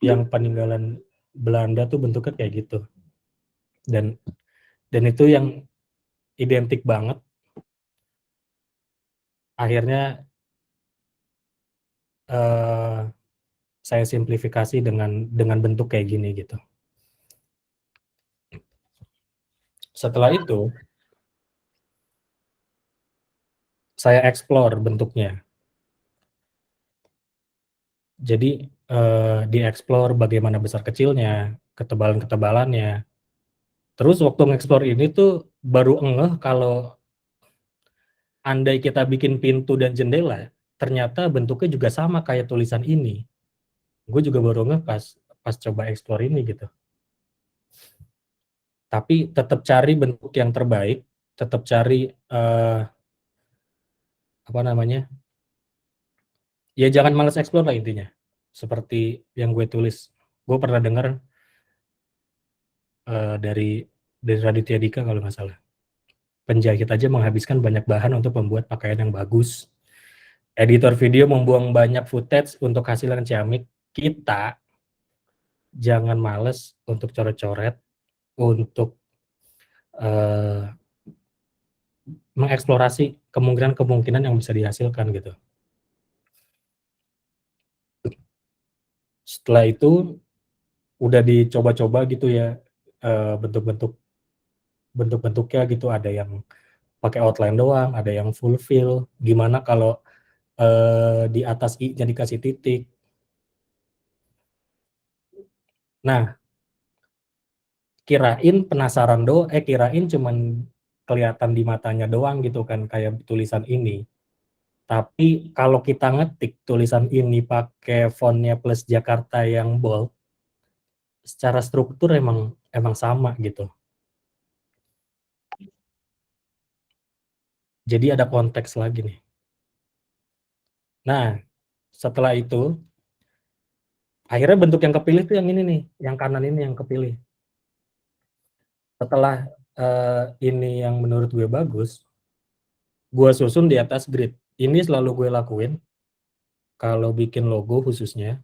yang peninggalan Belanda tuh bentuknya kayak gitu. Dan itu yang identik banget. Akhirnya saya simplifikasi dengan bentuk kayak gini gitu. Setelah itu saya explore bentuknya. Jadi dieksplor bagaimana besar kecilnya, ketebalan-ketebalannya. Terus waktu ngeksplor ini tuh baru ngeh kalau andai kita bikin pintu dan jendela, ternyata bentuknya juga sama kayak tulisan ini. Gue juga baru ngeh pas coba eksplor ini gitu. Tapi tetap cari bentuk yang terbaik, tetap cari apa namanya? Ya jangan malas eksplor lah intinya. Seperti yang gue tulis. Gue pernah dengar dari Raditya Dika kalau nggak salah. Penjahit aja menghabiskan banyak bahan untuk membuat pakaian yang bagus. Editor video membuang banyak footage untuk hasil yang ciamik. Kita jangan males untuk coret-coret, untuk mengeksplorasi kemungkinan-kemungkinan yang bisa dihasilkan gitu. Setelah itu udah dicoba-coba gitu ya bentuk-bentuknya gitu, ada yang pakai outline doang, ada yang full fill. Gimana kalau di atas i-nya dikasih titik. Nah, kirain cuman kelihatan di matanya doang gitu kan kayak tulisan ini. Tapi kalau kita ngetik tulisan ini pakai fontnya Plus Jakarta yang bold, secara struktur emang sama gitu. Jadi ada konteks lagi nih. Nah, setelah itu akhirnya bentuk yang kepilih tuh yang ini nih, yang kanan ini yang kepilih. Setelah ini yang menurut gue bagus, gue susun di atas grid. Ini selalu gue lakuin kalau bikin logo khususnya.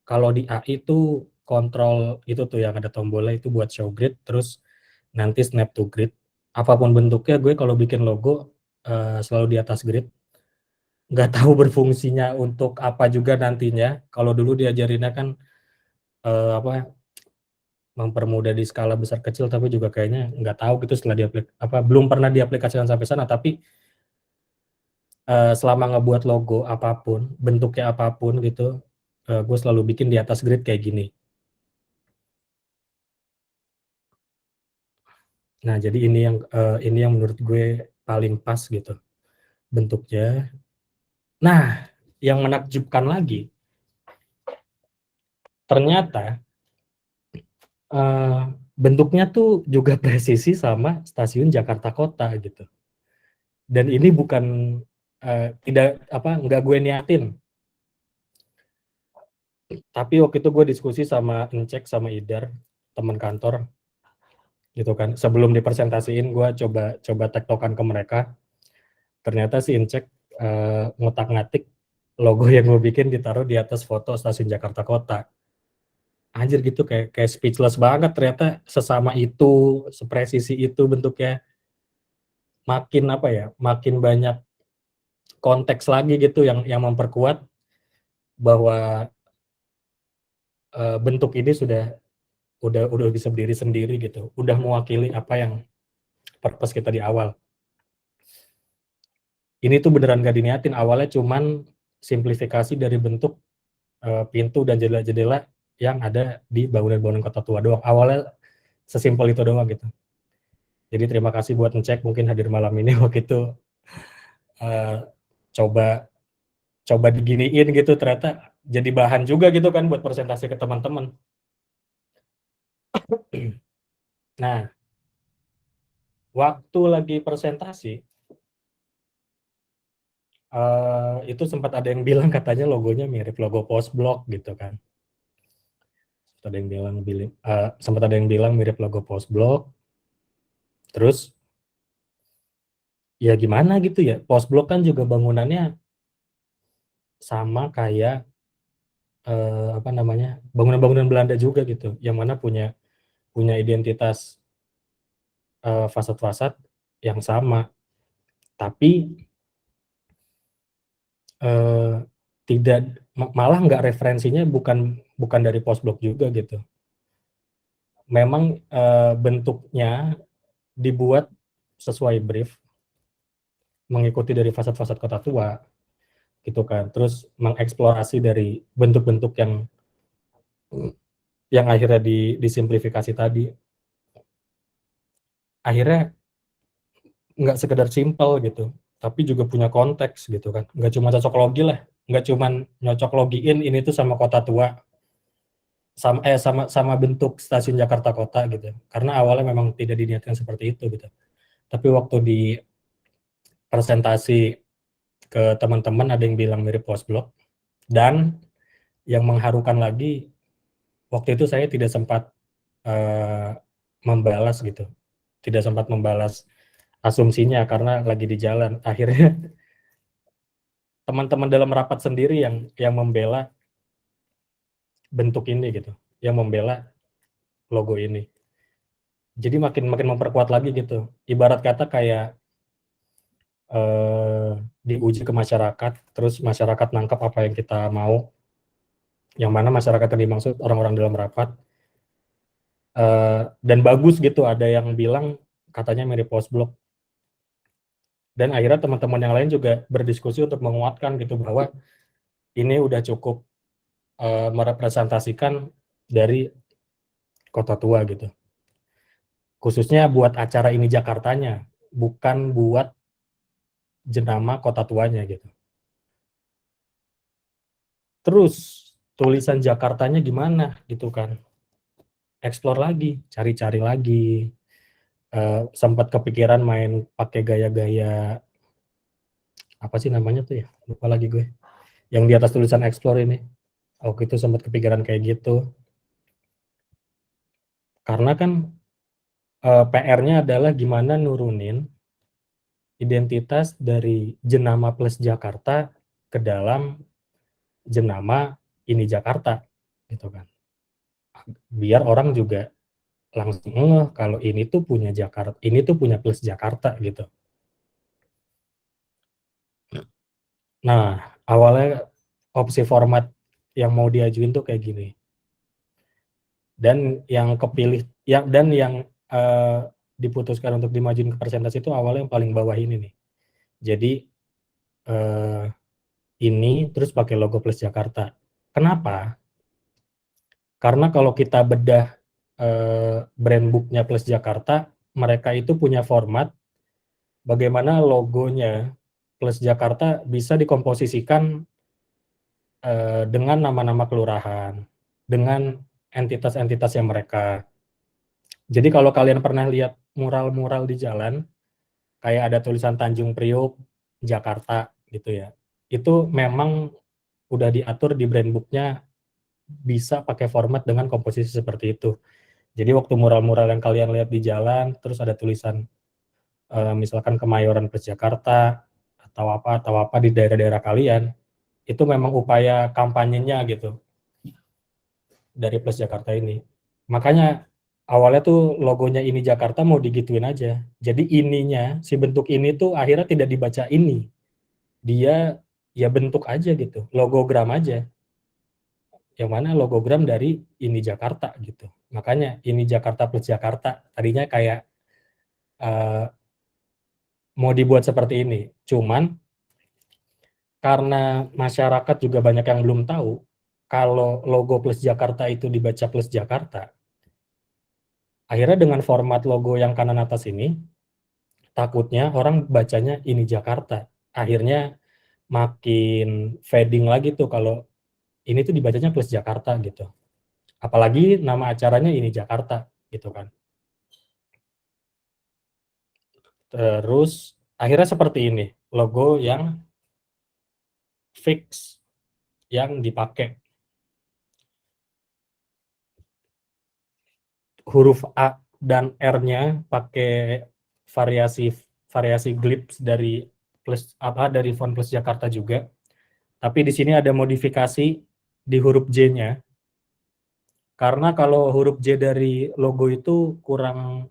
Kalau di AI itu kontrol itu tuh yang ada tombolnya itu buat show grid, terus nanti snap to grid. Apapun bentuknya gue kalau bikin logo selalu di atas grid. Nggak tahu berfungsinya untuk apa juga nantinya. Kalau dulu diajarinnya kan apa mempermudah di skala besar kecil, tapi juga kayaknya nggak tahu gitu setelah belum pernah diaplikasikan sampai sana. Tapi selama ngebuat logo apapun, bentuknya apapun gitu, gue selalu bikin di atas grid kayak gini. Nah, jadi ini yang menurut gue paling pas gitu bentuknya. Nah, yang menakjubkan lagi, ternyata bentuknya tuh juga presisi sama stasiun Jakarta Kota gitu. Dan ini bukan nggak gue niatin. Tapi waktu itu gue diskusi sama Encek sama Idar, teman kantor, gitu kan. Sebelum dipresentasiin, gue coba tektokan ke mereka. Ternyata si Encek ngotak-ngatik logo yang gue bikin ditaruh di atas foto stasiun Jakarta Kota. Anjir gitu kayak speechless banget, ternyata sesama itu, sepresisi itu bentuknya. Makin banyak konteks lagi gitu yang memperkuat bahwa bentuk ini udah bisa berdiri sendiri gitu, udah mewakili apa yang purpose kita di awal. Ini tuh beneran gak diniatin, awalnya cuman simplifikasi dari bentuk pintu dan jendela-jendela yang ada di bangunan-bangunan kota tua doang. Awalnya sesimpel itu doang gitu. Jadi terima kasih buat ngecek mungkin hadir malam ini waktu itu coba diginiin gitu, ternyata jadi bahan juga gitu kan buat presentasi ke teman-teman. Nah, waktu lagi presentasi itu sempat ada yang bilang katanya logonya mirip logo Postblok gitu kan. Sempat ada yang bilang mirip logo Postblok. Terus ya gimana gitu ya, Postblok kan juga bangunannya sama kayak apa namanya, bangunan-bangunan Belanda juga gitu, yang mana punya identitas, fasad-fasad yang sama. Tapi, eee, tidak malah nggak referensinya bukan dari Postblok juga gitu. Memang, bentuknya dibuat sesuai brief, mengikuti dari fasad-fasad Kota Tua, gitu kan. Terus mengeksplorasi dari bentuk-bentuk yang akhirnya disimplifikasi tadi. Akhirnya nggak sekedar simpel gitu, tapi juga punya konteks gitu kan. Nggak cuma cocok logi lah, nggak cuman nyocok logiin ini tuh sama Kota Tua, sama bentuk stasiun Jakarta Kota gitu. Karena awalnya memang tidak diniatkan seperti itu gitu. Tapi waktu di presentasi ke teman-teman ada yang bilang mirip Postblok, dan yang mengharukan lagi waktu itu saya tidak sempat membalas gitu, tidak sempat membalas asumsinya karena lagi di jalan. Akhirnya teman-teman dalam rapat sendiri yang membela bentuk ini gitu, yang membela logo ini. Jadi makin makin memperkuat lagi gitu. Ibarat kata kayak diuji ke masyarakat, terus masyarakat nangkap apa yang kita mau, yang mana masyarakat yang dimaksud orang-orang dalam rapat, dan bagus gitu. Ada yang bilang katanya mirip Postblok, dan akhirnya teman-teman yang lain juga berdiskusi untuk menguatkan gitu bahwa ini udah cukup merepresentasikan dari Kota Tua gitu. Khususnya buat acara ini Jakartanya, bukan buat jenama Kota Tuanya gitu. Terus tulisan Jakartanya gimana gitu kan? Explore lagi, cari-cari lagi. Sempat kepikiran main pakai gaya-gaya apa sih namanya tuh ya? Lupa lagi gue. Yang di atas tulisan explore ini. Waktu itu sempat kepikiran kayak gitu. Karena kan PR-nya adalah gimana nurunin identitas dari jenama plus Jakarta ke dalam jenama ini Jakarta gitu kan. Biar orang juga langsung ngeh kalau ini tuh punya Jakarta, ini tuh punya plus Jakarta gitu. Nah, awalnya opsi format yang mau diajuin tuh kayak gini. Dan yang kepilih yang diputuskan untuk dimajuin ke presentasi itu awalnya yang paling bawah ini nih. Jadi ini terus pakai logo plus Jakarta. Kenapa? Karena kalau kita bedah brand book-nya plus Jakarta, mereka itu punya format bagaimana logonya plus Jakarta bisa dikomposisikan dengan nama-nama kelurahan, dengan entitas-entitas yang mereka. Jadi kalau kalian pernah lihat mural-mural di jalan, kayak ada tulisan Tanjung Priok, Jakarta gitu ya. Itu memang udah diatur di brand book-nya bisa pakai format dengan komposisi seperti itu. Jadi waktu mural-mural yang kalian lihat di jalan, terus ada tulisan misalkan Kemayoran plus Jakarta, atau apa di daerah-daerah kalian, itu memang upaya kampanyenya gitu dari Plus Jakarta ini. Makanya awalnya tuh logonya ini Jakarta mau digituin aja. Jadi ininya, si bentuk ini tuh akhirnya tidak dibaca ini. Dia ya bentuk aja gitu, logogram aja. Yang mana logogram dari ini Jakarta gitu. Makanya ini Jakarta plus Jakarta. Tadinya kayak mau dibuat seperti ini. Cuman karena masyarakat juga banyak yang belum tahu kalau logo plus Jakarta itu dibaca plus Jakarta. Akhirnya dengan format logo yang kanan atas ini, takutnya orang bacanya ini Jakarta. Akhirnya makin fading lagi tuh kalau ini tuh dibacanya plus Jakarta gitu. Apalagi nama acaranya ini Jakarta gitu kan. Terus akhirnya seperti ini, logo yang fix yang dipakai. Huruf A dan R-nya pakai variasi variasi glips dari plus apa dari font plus Jakarta juga. Tapi di sini ada modifikasi di huruf J-nya. Karena kalau huruf J dari logo itu kurang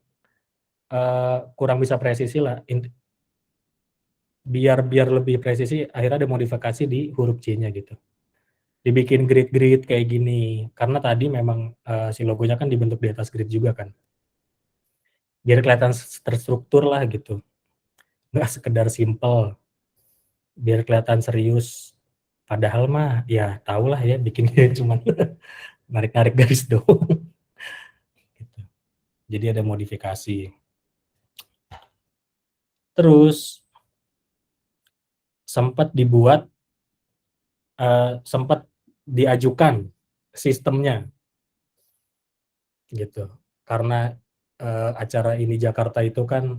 bisa presisi lah. Biar lebih presisi, akhirnya ada modifikasi di huruf J-nya gitu. Dibikin grid-grid kayak gini. Karena tadi memang si logonya kan dibentuk di atas grid juga kan. Biar kelihatan terstruktur lah gitu. Nggak sekedar simple. Biar kelihatan serius. Padahal mah ya tau lah ya bikin cuma narik-narik garis doang. Gitu. Jadi ada modifikasi. Terus sempat diajukan sistemnya gitu. Karena acara ini Jakarta itu kan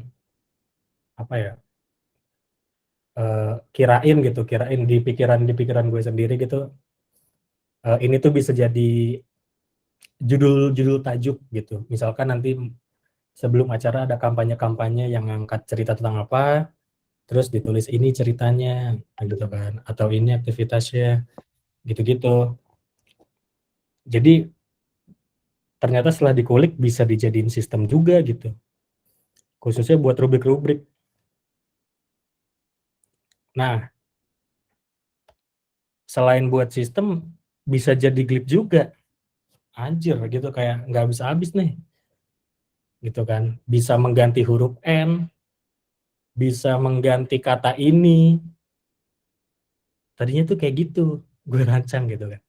apa ya? Kirain di pikiran gue sendiri gitu. Ini tuh bisa jadi judul tajuk gitu. Misalkan nanti sebelum acara ada kampanye-kampanye yang ngangkat cerita tentang apa, terus ditulis ini ceritanya gitu kan, atau ini aktivitasnya gitu-gitu. Jadi ternyata setelah dikulik bisa dijadiin sistem juga gitu, khususnya buat rubrik-rubrik. Nah, selain buat sistem bisa jadi glip juga, anjir gitu, kayak nggak habis-habis nih gitu kan. Bisa mengganti huruf N, bisa mengganti kata ini, tadinya tuh kayak gitu gue rancang gitu kan.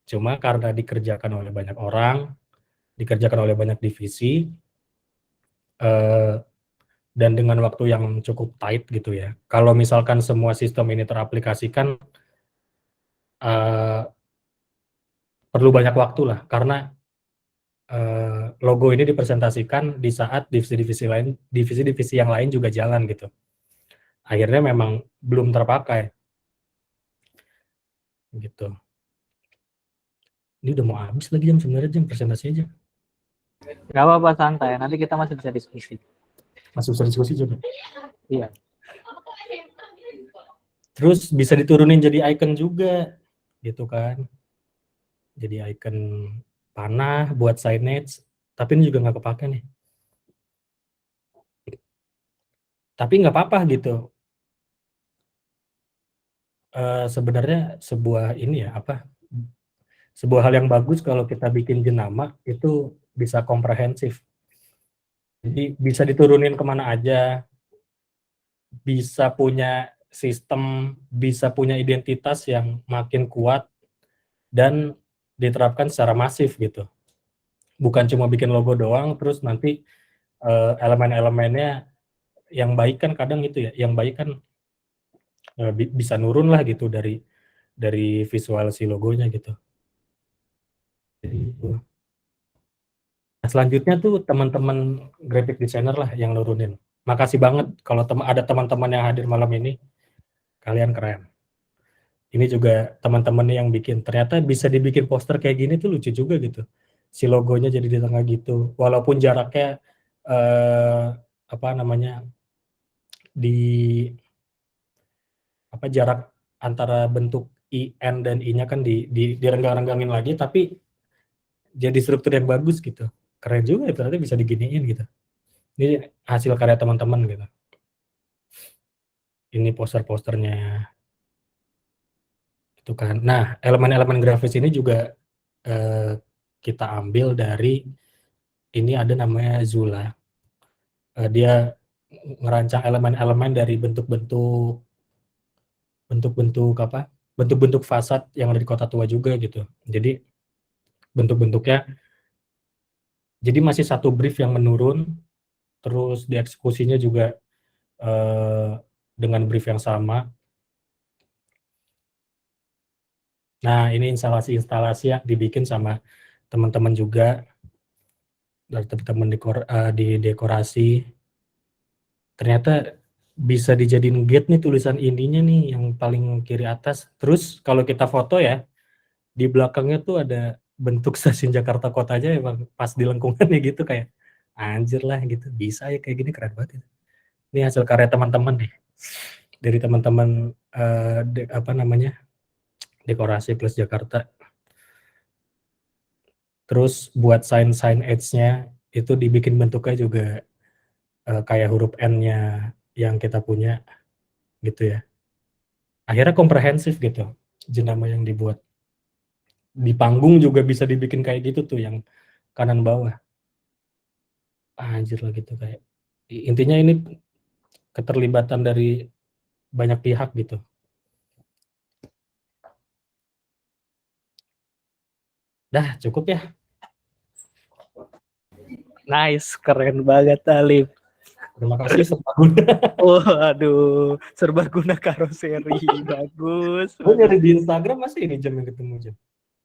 Cuma karena dikerjakan oleh banyak orang, dikerjakan oleh banyak divisi, dan dengan waktu yang cukup tight gitu ya. Kalau misalkan semua sistem ini teraplikasikan, perlu banyak waktu lah, karena logo ini dipresentasikan di saat divisi-divisi yang lain juga jalan gitu. Akhirnya memang belum terpakai gitu. Ini udah mau habis lagi jam sebenarnya, jam presentasi aja. Gak apa-apa, santai. Nanti kita masih bisa diskusi. Masih bisa diskusi juga. Iya. Terus bisa diturunin jadi icon juga, gitu kan. Jadi icon panah buat signage, tapi ini juga nggak kepake nih. Tapi nggak apa-apa gitu. Sebenarnya sebuah ini ya apa? Sebuah hal yang bagus kalau kita bikin jenama itu bisa komprehensif. Jadi bisa diturunin kemana aja, bisa punya sistem, bisa punya identitas yang makin kuat dan diterapkan secara masif gitu. Bukan cuma bikin logo doang, terus nanti elemen-elemennya yang baik kan kadang itu ya, yang baik kan bisa nurun lah gitu dari visual si logonya gitu. Jadi itu. Nah, selanjutnya tuh teman-teman graphic designer lah yang nurunin. Makasih banget kalau ada teman-teman yang hadir malam ini, kalian keren. Ini juga teman-teman yang bikin, ternyata bisa dibikin poster kayak gini tuh lucu juga gitu. Si logonya jadi di tengah gitu, walaupun jaraknya apa namanya di apa jarak antara bentuk IN dan I-nya kan direnggang-renggangin lagi, tapi jadi struktur yang bagus gitu. Keren juga ya, ternyata bisa diginiin gitu. Ini hasil karya teman-teman gitu. Ini poster-posternya itu kan. Nah, elemen-elemen grafis ini juga kita ambil dari ini, ada namanya Zula. Dia ngerancang elemen-elemen dari bentuk-bentuk fasad yang ada di Kota Tua juga gitu. Jadi bentuk-bentuknya, jadi masih satu brief yang menurun, terus dieksekusinya juga dengan brief yang sama. Nah, ini instalasi-instalasi yang dibikin sama teman-teman juga, dari teman-teman di dekorasi. Ternyata bisa dijadiin gate nih tulisan ininya nih yang paling kiri atas. Terus kalau kita foto ya, di belakangnya tuh ada bentuk stasiun Jakarta Kotanya emang pas di lengkungannya gitu, kayak anjir lah gitu. Bisa ya kayak gini, keren banget. Ini hasil karya teman-teman nih. Dari teman-teman apa namanya? dekorasi plus Jakarta. Terus buat sign edge-nya itu dibikin bentuknya juga kayak huruf N-nya yang kita punya gitu ya. Akhirnya komprehensif gitu jenama yang dibuat. Di panggung juga bisa dibikin kayak gitu tuh yang kanan bawah. Anjir lah gitu kayak. Intinya ini keterlibatan dari banyak pihak gitu. Dah cukup ya. Nice, keren banget Alif. Terima kasih serbaguna. Waduh, serbaguna karoseri, bagus. Gue nyari di Instagram masih ini jam yang ketemu jam.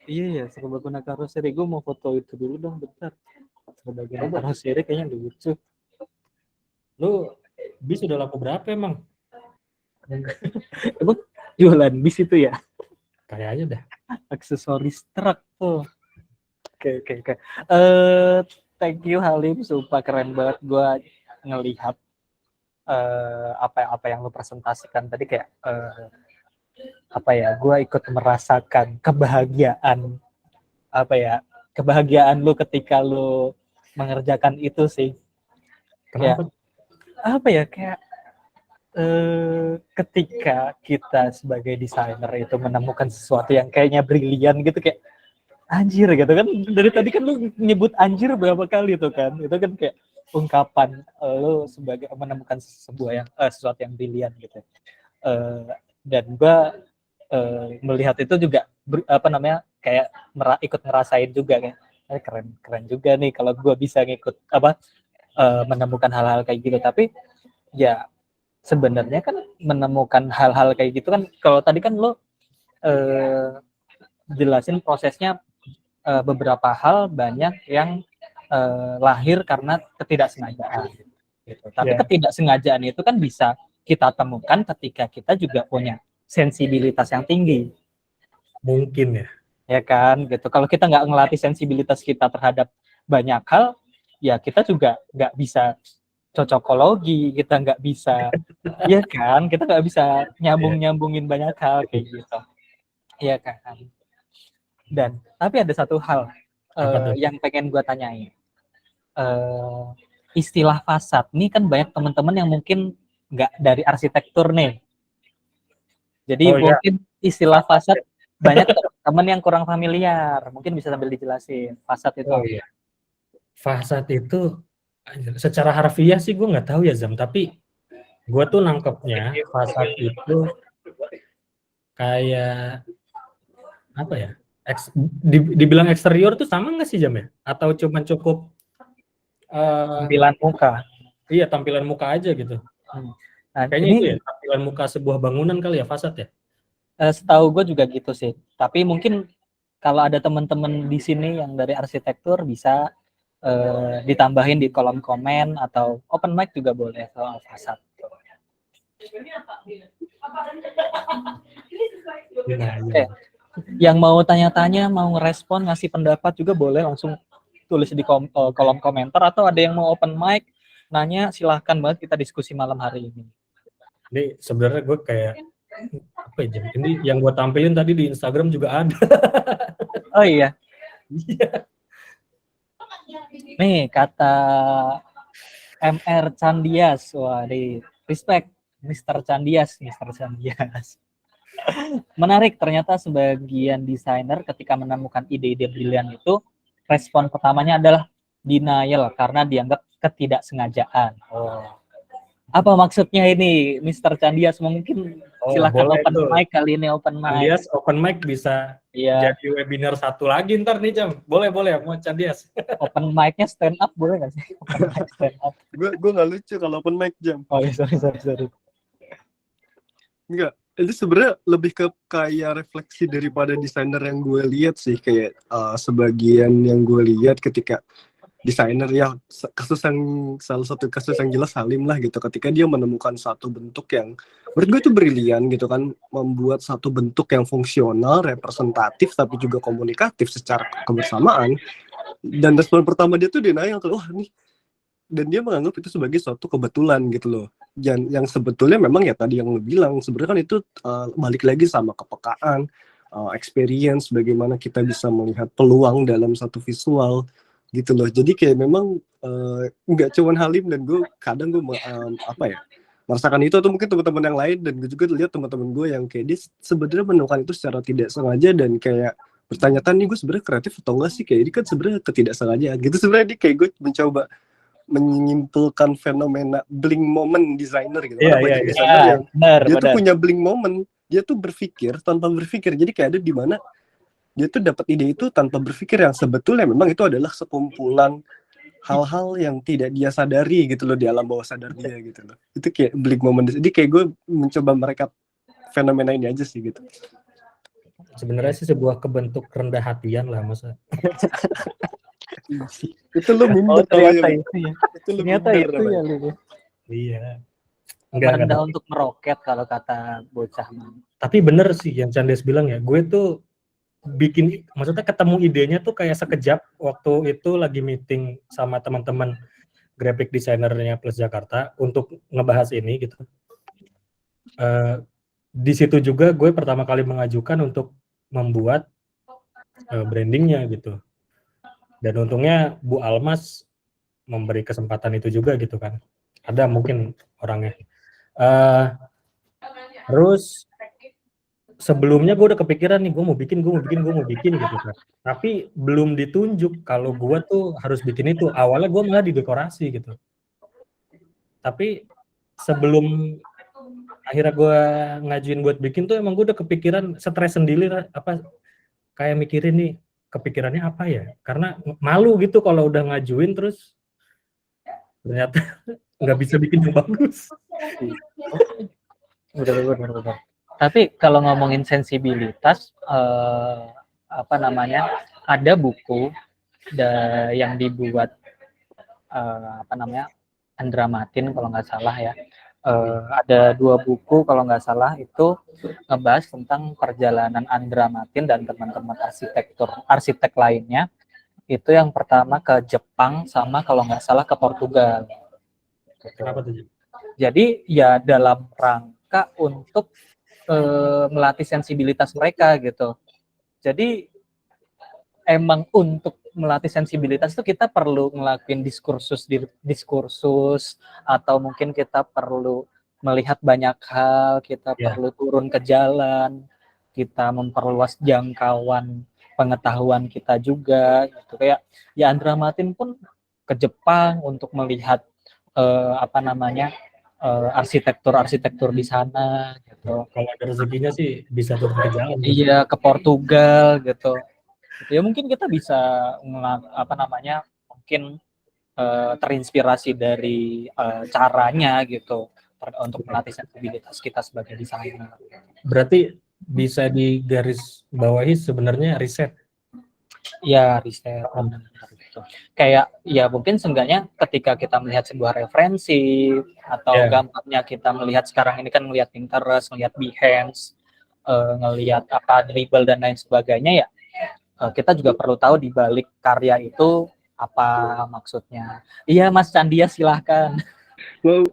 Iya ya, serbaguna karoseri. Gue mau foto itu dulu dong, bentar. Serbaguna karoseri kayaknya lucu. Lu bis udah laku berapa emang? Emang jualan bis itu ya? Kayaknya dah. Aksesoris truk tuh. Oke. Thank you Halim, sumpah keren banget gue ngelihat apa yang lu presentasikan tadi kayak gue ikut merasakan kebahagiaan lu ketika lu mengerjakan itu sih. Kenapa? Kayak ketika kita sebagai desainer itu menemukan sesuatu yang kayaknya brilian gitu, kayak anjir gitu kan, dari tadi kan lu nyebut anjir berapa kali tuh kan, itu kan kayak ungkapan lu sebagai menemukan sesuatu yang brilian gitu. Dan gue melihat itu juga kayak ikut ngerasain juga kayak keren juga nih kalau gue bisa ngikut menemukan hal-hal kayak gitu. Tapi ya sebenarnya kan menemukan hal-hal kayak gitu kan, kalau tadi kan lo jelasin prosesnya, beberapa hal banyak yang lahir karena ketidaksengajaan gitu. Tapi ketidaksengajaan itu kan bisa kita temukan ketika kita juga punya sensibilitas yang tinggi. Mungkin ya kan gitu. Kalau kita nggak ngelatih sensibilitas kita terhadap banyak hal, ya kita juga nggak bisa cocokologi, kita nggak bisa ya kan, kita nggak bisa nyambungin banyak hal kayak gitu, ya kan. Dan tapi ada satu hal yang pengen gue tanyain. Istilah fasad nih kan banyak teman-teman yang mungkin nggak dari arsitektur nih, jadi mungkin istilah fasad banyak teman yang kurang familiar, mungkin bisa sambil dijelasin fasad itu. Fasad itu secara harfiah sih gue nggak tahu ya Zam, tapi gue tuh nangkepnya fasad itu kayak apa ya? Dibilang eksterior tuh sama nggak sih Jam ya? Atau cuma cukup tampilan muka? Iya, tampilan muka aja gitu. Nah, kayaknya ini, itu ya, tampilan muka sebuah bangunan kali ya, fasad ya? Setahu gue juga gitu sih. Tapi mungkin kalau ada teman-teman di sini yang dari arsitektur bisa ditambahin di kolom komen atau open mic juga boleh soal fasad. Yang mau tanya-tanya, mau ngerespon, ngasih pendapat juga boleh langsung tulis di kolom komentar, atau ada yang mau open mic nanya, silahkan banget, kita diskusi malam hari ini. Ini sebenarnya gue kayak apa ya, ini yang gue tampilin tadi di Instagram juga ada. Oh iya. Nih kata MR Candias, wah di respect Mr. Candias. Menarik, ternyata sebagian desainer ketika menemukan ide-ide brilian itu, respon pertamanya adalah denial karena dianggap ketidaksengajaan. Apa maksudnya ini, Mr. Candias? Mungkin silakan open mic kali ini, open mic. Candias open mic bisa jadi webinar satu lagi ntar nih Jam. Boleh mau Candias. Open mic-nya stand up boleh nggak sih? Open mic stand up. Gue nggak lucu kalau open mic Jam. Oh iya, sorry. Enggak, itu sebenarnya lebih ke kayak refleksi daripada desainer yang gue lihat sih, kayak sebagian yang gue lihat ketika desainer ya, salah satu kasus yang jelas Halim lah gitu, ketika dia menemukan satu bentuk yang menurut gue itu brilian gitu kan, membuat satu bentuk yang fungsional, representatif tapi juga komunikatif secara kebersamaan, dan respon pertama dia tuh denial kalau nih, dan dia menganggap itu sebagai suatu kebetulan gitu loh. Yang sebetulnya memang ya tadi yang lo bilang, sebenarnya kan itu balik lagi sama kepekaan, experience, bagaimana kita bisa melihat peluang dalam satu visual gitu loh. Jadi kayak memang nggak cuman Halim dan gue, kadang gue merasakan itu, atau mungkin teman-teman yang lain, dan gue juga lihat teman-teman gue yang kayak dia sebenarnya menemukan itu secara tidak sengaja, dan kayak bertanya-tanya, nih gue sebenarnya kreatif atau enggak sih, kayak ini kan sebenarnya ketidaksengajaan gitu. Sebenarnya dia kayak gue mencoba menyimpulkan fenomena bling moment designer gitu. Karena banyak desainer yang dia tuh punya bling moment, dia tuh berpikir tanpa berpikir. Jadi kayak ada di mana dia tuh dapat ide itu tanpa berpikir, yang sebetulnya memang itu adalah sekumpulan hal-hal yang tidak dia sadari gitu loh, di alam bawah sadar dia gitu loh. Itu kayak bling moment. Jadi kayak gue mencoba mereka fenomena ini aja sih gitu. Sebenarnya sih sebuah kebentuk rendah hatian lah, masa. Itu lo minder ternyata itu ya. Itu lo Ternyata minder itu ya lu. Iya. Merendah untuk meroket kalau kata bocah. Tapi bener sih yang Candes bilang ya, gue tuh bikin, maksudnya ketemu idenya tuh kayak sekejap waktu itu lagi meeting sama teman-teman graphic designernya Plus Jakarta untuk ngebahas ini gitu. Di situ juga gue pertama kali mengajukan untuk membuat brandingnya gitu. Dan untungnya Bu Almas memberi kesempatan itu juga gitu kan. Ada mungkin orangnya. Terus sebelumnya gue udah kepikiran nih, gue mau bikin gitu kan. Tapi belum ditunjuk kalau gue tuh harus bikin itu. Awalnya gue malah di dekorasi gitu. Tapi sebelum akhirnya gue ngajuin buat bikin tuh, emang gue udah kepikiran, stres sendiri kayak mikirin nih kepikirannya apa ya. Karena malu gitu kalau udah ngajuin terus ternyata nggak bisa bikin yang bagus. Benar. Tapi kalau ngomongin sensibilitas, ada buku yang dibuat Andra Matin kalau nggak salah ya. Ada 2 buku kalau nggak salah itu ngebahas tentang perjalanan Andra Matin dan teman-teman arsitek lainnya. Itu yang pertama ke Jepang sama kalau nggak salah ke Portugal. Kenapa tuh? Jadi ya dalam rangka untuk melatih sensibilitas mereka gitu. Jadi emang untuk melatih sensibilitas itu kita perlu ngelakuin diskursus atau mungkin kita perlu melihat banyak hal, kita perlu turun ke jalan, kita memperluas jangkauan pengetahuan kita juga gitu. Kayak ya Andra Matin pun ke Jepang untuk melihat arsitektur di sana gitu. Kalau ada rezekinya sih bisa turun ke jalan. Iya, ke Portugal gitu. Ya mungkin kita bisa mungkin terinspirasi dari caranya gitu untuk melatih sensibilitas kita sebagai desainer. Berarti bisa digaris bawahi sebenarnya riset. Ya, riset. Gitu. Kayak ya mungkin seenggaknya ketika kita melihat sebuah referensi atau gampangnya kita melihat sekarang ini kan melihat Pinterest, melihat Behance, ngelihat Dribbble dan lain sebagainya ya, kita juga perlu tahu di balik karya itu apa maksudnya. Iya Mas Candia silahkan.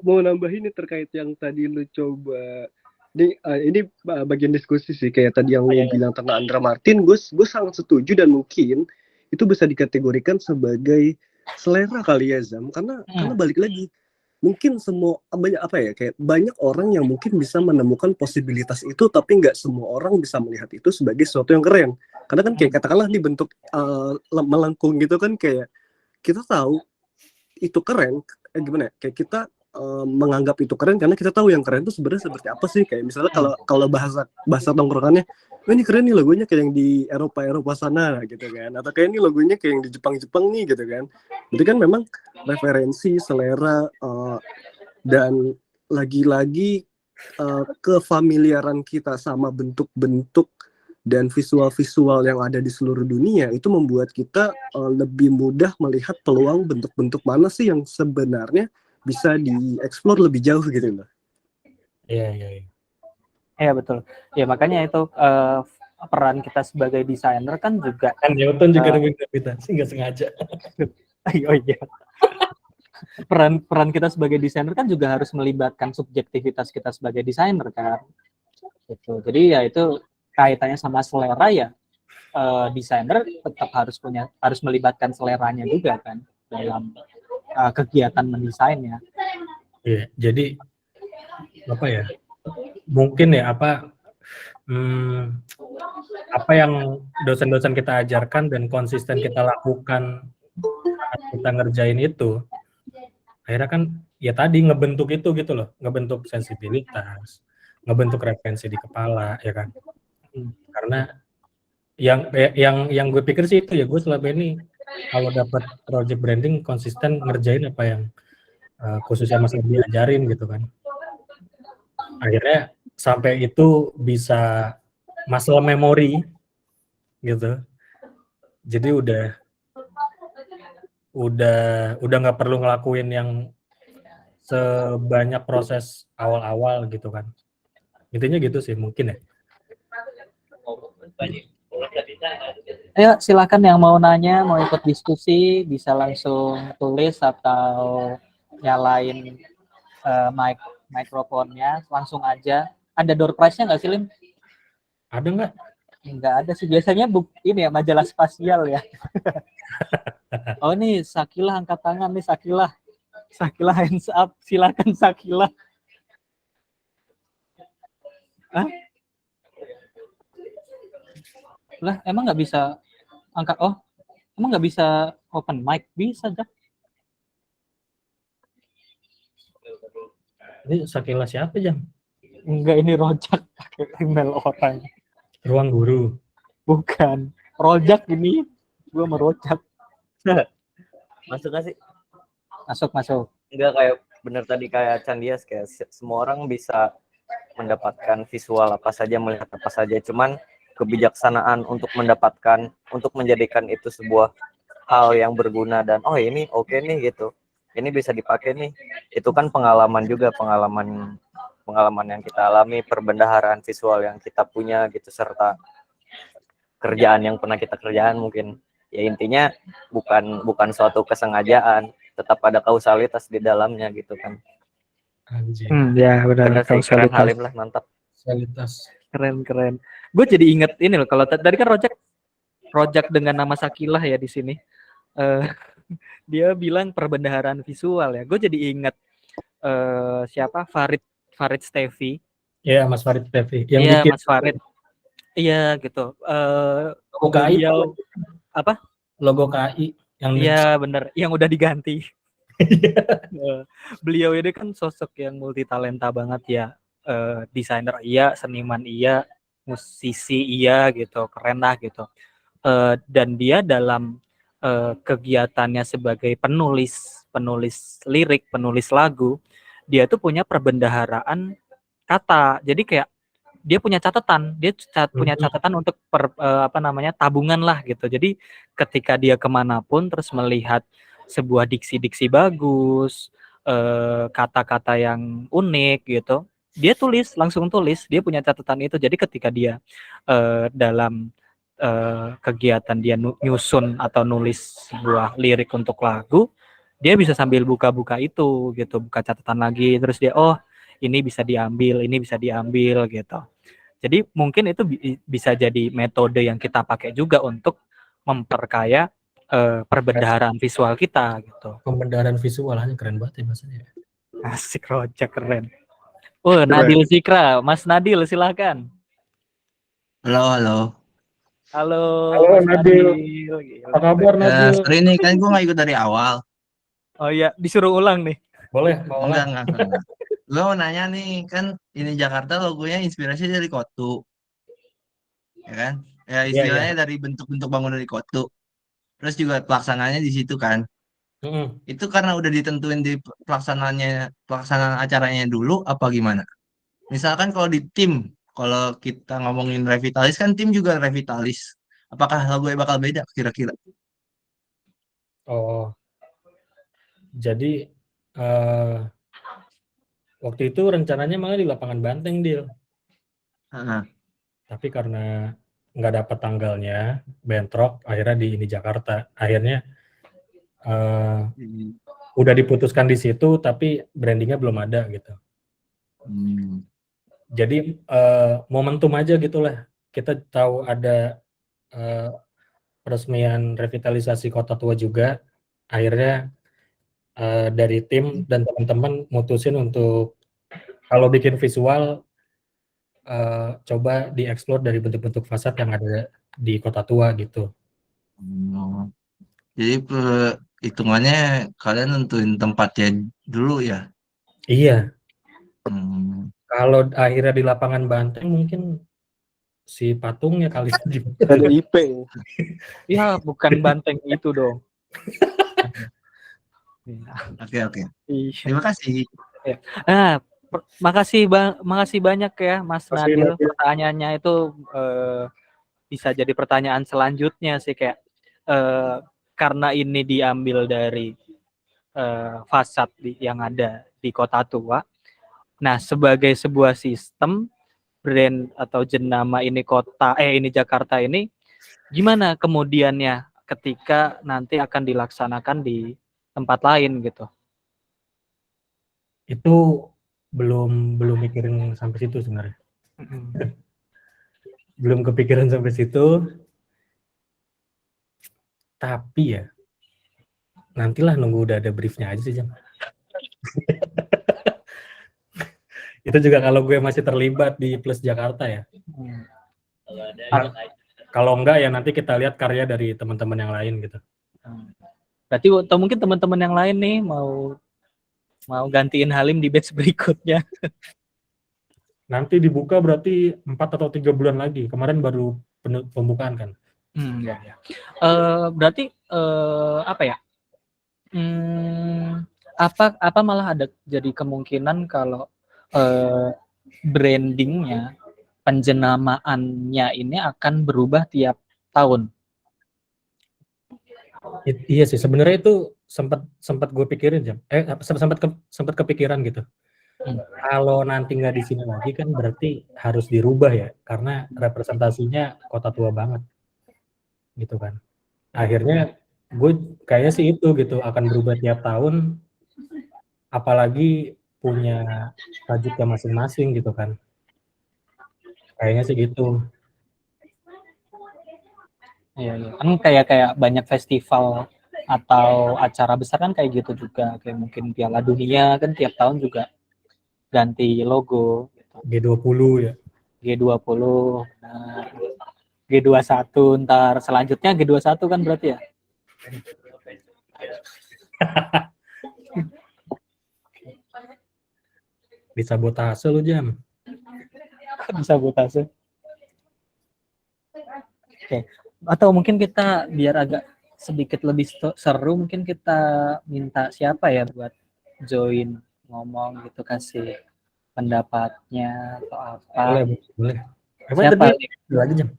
Mau nambahin nih terkait yang tadi lu coba. Ini bagian diskusi sih, kayak tadi yang lu bilang tentang Andra Matin, gue sangat setuju, dan mungkin itu bisa dikategorikan sebagai selera kali ya Zam, karena balik lagi mungkin banyak orang yang mungkin bisa menemukan posibilitas itu, tapi nggak semua orang bisa melihat itu sebagai sesuatu yang keren. Karena kan kayak katakanlah nih bentuk melengkung gitu kan, kayak kita tahu itu keren, gimana ya, kayak kita menganggap itu keren karena kita tahu yang keren itu sebenarnya seperti apa sih. Kayak misalnya kalau bahasa tongkrongannya, ini keren nih logonya kayak yang di Eropa sana gitu kan, atau kayak ini logonya kayak yang di Jepang nih gitu kan. Jadi kan memang referensi, selera, dan lagi-lagi kefamiliaran kita sama bentuk-bentuk dan visual-visual yang ada di seluruh dunia itu membuat kita lebih mudah melihat peluang bentuk-bentuk mana sih yang sebenarnya bisa dieksplor lebih jauh gitu loh. Iya. Iya betul. Ya makanya itu peran kita sebagai desainer kan juga. Kan Newton juga kita sih nggak sengaja. Oh iya. Peran kita sebagai desainer kan juga harus melibatkan subjektivitas kita sebagai desainer kan. Gitu. Jadi ya itu kaitannya sama selera ya desainer tetap harus melibatkan seleranya juga kan dalam kegiatan mendesainnya. Iya, jadi apa ya? Mungkin ya apa yang dosen-dosen kita ajarkan dan konsisten kita lakukan saat kita ngerjain itu, akhirnya kan ya tadi ngebentuk itu gitu loh, ngebentuk sensibilitas, ngebentuk referensi di kepala, ya kan. Karena yang gue pikir sih itu ya, gue selama ini kalau dapat project branding konsisten ngerjain apa yang khususnya Mas Edi ajarin gitu kan. Akhirnya sampai itu bisa muscle memory gitu. Jadi udah nggak perlu ngelakuin yang sebanyak proses awal-awal gitu kan. Intinya gitu sih mungkin ya. Ayo silakan yang mau nanya, mau ikut diskusi bisa langsung tulis atau nyalain mikrofonnya langsung aja. Ada door prize-nya nggak sih, Lim? Ada nggak? Nggak ada sih, biasanya ini ya majalah spasial ya. Oh nih Sakilah angkat tangan nih, Sakilah hands up, silakan Sakilah. Hah? Lah emang nggak bisa angkat, emang nggak bisa open mic? Bisa Jack. Ini Sakilah siapa Jam? Enggak, ini Rojak pakai email orang. Ruang Guru. Bukan. Rojak ini. Gue merojak. Masuk gak sih? Masuk. Enggak, kayak bener tadi kayak Candias, kayak semua orang bisa mendapatkan visual apa saja, melihat apa saja, cuman kebijaksanaan untuk menjadikan itu sebuah hal yang berguna dan ini oke nih gitu, ini bisa dipakai nih, itu kan pengalaman yang kita alami, perbendaharaan visual yang kita punya gitu, serta kerjaan yang pernah kita kerjakan mungkin. Ya intinya bukan suatu kesengajaan, tetap ada kausalitas di dalamnya gitu kan. Anjir. Ya benar. Bener sih, keren Halim lah, mantap. Kausalitas. Keren. Gue jadi inget ini loh, kalau tadi kan Rojak dengan nama Sakilah ya di sini. Dia bilang perbendaharaan visual ya. Gue jadi inget siapa? Farid Stevi. Iya, Mas Farid Stevi. Yang Iya, bikin Mas Farid. Iya gitu. logo KI. Apa? Logo KI. Iya bener, yang udah diganti. Beliau ini kan sosok yang multi talenta banget ya. Desainer iya, seniman iya, musisi iya gitu, keren lah gitu. Dan dia dalam kegiatannya sebagai penulis lirik, penulis lagu, dia tuh punya perbendaharaan kata. Jadi kayak dia punya catatan, punya catatan untuk tabungan lah gitu. Jadi ketika dia kemanapun terus melihat sebuah diksi-diksi bagus, kata-kata yang unik gitu, dia langsung tulis. Dia punya catatan itu. Jadi ketika dia dalam kegiatan dia nyusun atau nulis sebuah lirik untuk lagu, dia bisa sambil buka-buka itu gitu, buka catatan lagi, terus dia ini bisa diambil gitu. Jadi mungkin itu bisa jadi metode yang kita pakai juga untuk memperkaya perbendaharaan visual kita gitu. Pembendaharaan visual, hanya keren banget ya bahasanya. Asik, Rojak keren. Nadil Zikra, Mas Nadil silakan. Halo. Halo Mas Nadil. Apa kabar Nadil? Sorry nih, kan gue gak ikut dari awal. Oh iya, disuruh ulang nih. Boleh, mau Enggak. Gue mau nanya nih, kan ini Jakarta logonya inspirasi dari Kotu. Ya kan? Ya istilahnya dari bentuk-bentuk bangunan di Kotu. Terus juga pelaksanaannya di situ kan. Itu karena udah ditentuin di pelaksanaan acaranya dulu apa gimana? Misalkan kalau di tim, kalau kita ngomongin revitalis kan tim juga revitalis. Apakah logonya bakal beda kira-kira? Oh. Jadi waktu itu rencananya malah di lapangan Banteng, Dil. Tapi karena nggak dapat tanggalnya, bentrok, akhirnya di Jakarta. Akhirnya udah diputuskan di situ, tapi brandingnya belum ada gitu. Jadi momentum aja gitulah. kita tahu ada peresmian revitalisasi Kota Tua juga. Akhirnya dari tim dan teman-teman mutusin untuk kalau bikin visual coba dieksplor dari bentuk-bentuk fasad yang ada di Kota Tua gitu. Jadi hitungannya kalian nentuin tempatnya dulu ya? Iya. Hmm. Kalau akhirnya di lapangan Banteng mungkin si patungnya kali PDIP. Ya, bukan Banteng itu dong. Oke. Iya. Terima kasih. Nah, makasih banyak ya Mas Makasih, Nadil. Nadil. Pertanyaannya itu bisa jadi pertanyaan selanjutnya sih kayak karena ini diambil dari fasad yang ada di Kota Tua. Nah, sebagai sebuah sistem brand atau jenama ini ini Jakarta ini gimana kemudiannya ketika nanti akan dilaksanakan di tempat lain gitu? Itu belum mikirin sampai situ sebenarnya. Belum kepikiran sampai situ. Tapi ya nantilah nunggu udah ada briefnya aja sih, Jam. Itu juga kalau gue masih terlibat di Plus Jakarta ya. Kalau enggak ya nanti kita lihat karya dari teman-teman yang lain gitu. Berarti atau mungkin teman-teman yang lain nih mau gantiin Halim di batch berikutnya. Nanti dibuka berarti 4 atau 3 bulan lagi. Kemarin baru pembukaan kan. Ya. Berarti apa ya? Apa malah ada jadi kemungkinan kalau brandingnya, penjenamaannya ini akan berubah tiap tahun. Iya sih, sebenarnya itu sempat gue pikirin, Jam. Sempat kepikiran gitu. Kalau nanti nggak di sini lagi kan berarti harus dirubah ya, karena representasinya Kota Tua banget, gitu kan. Akhirnya gue kayaknya sih itu gitu akan berubah tiap tahun, apalagi punya tajuknya masing-masing gitu kan. Kayaknya sih gitu. Iya. Kan kayak banyak festival atau acara besar kan kayak gitu juga, kayak mungkin Piala Dunia kan tiap tahun juga ganti logo. G20 ya. G20, nah, G21, ntar selanjutnya G21 kan berarti ya. Disabotase lu, Jam. Disabotase. Oke. Atau mungkin kita biar agak sedikit lebih seru, mungkin kita minta siapa ya buat join ngomong gitu, kasih pendapatnya atau apa. Boleh. Siapa lagi, Jam?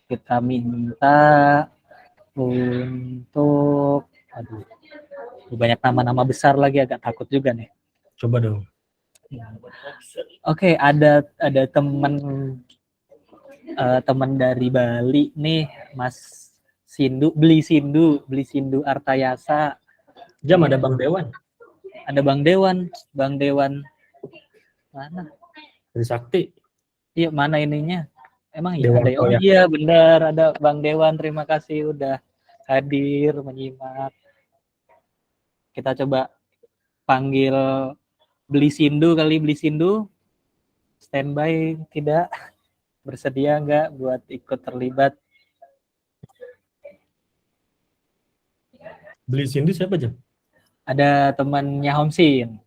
Kita minta untuk banyak nama-nama besar lagi, agak takut juga nih. Coba dong. Oke, ada teman dari Bali nih, Mas Beli Sindu Artayasa. Jam ada Bang Dewan. Ada Bang Dewan mana? Trisakti. Iya, mana ininya? Emang Dewan iya ada. Oh iya, benar, ada Bang Dewan. Terima kasih udah hadir menyimak. Kita coba panggil Beli Sindu kali. Beli Sindu standby tidak? Bersedia nggak buat ikut terlibat? Beli Sindu siapa, Jam? Ada temannya Homsin.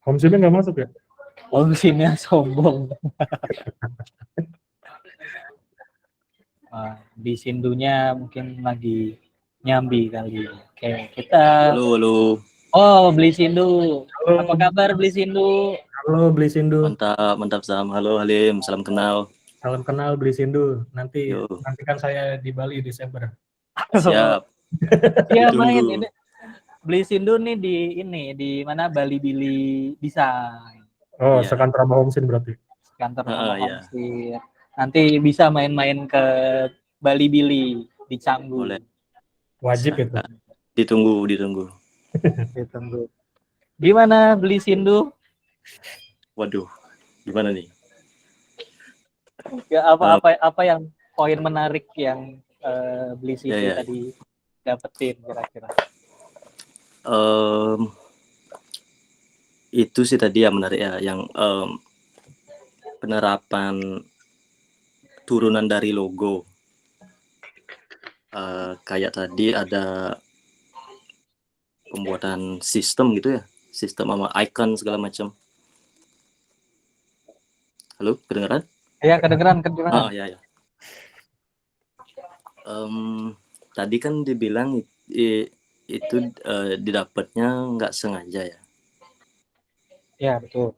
Homsinnya nggak masuk ya? Homsinnya sombong. Di Sindunya mungkin lagi nyambi kali. Oke, kita. Halo. Oh, Beli Sindu. Halo. Apa kabar Beli Sindu? Halo Beli Sindu. Mantap Sam. Halo Halim, salam kenal. Salam kenal Beli Sindu. Nantikan saya di Bali Desember. Siap. Iya, main ini. Beli Sindu nih di mana Bali Billy Design. Oh, iya. Sekantor sama Homsin berarti. Sekantor sama Homsin. Nanti bisa main-main ke Bali Billy di Canggu. Boleh. Wajib itu. Ditunggu. Ditunggu. Gimana Beli Sindu? Waduh, Gimana nih? Ya, apa yang poin menarik yang beli Ya, CD ya. tadi dapetin kira-kira? Itu sih tadi yang menarik ya, yang penerapan turunan dari logo. Kayak tadi ada pembuatan sistem gitu ya, sistem sama icon segala macam. Halo, kedengeran? Ya, kedengeran. Oh ya ya. Tadi kan dibilang itu didapatnya nggak sengaja ya. Ya, betul.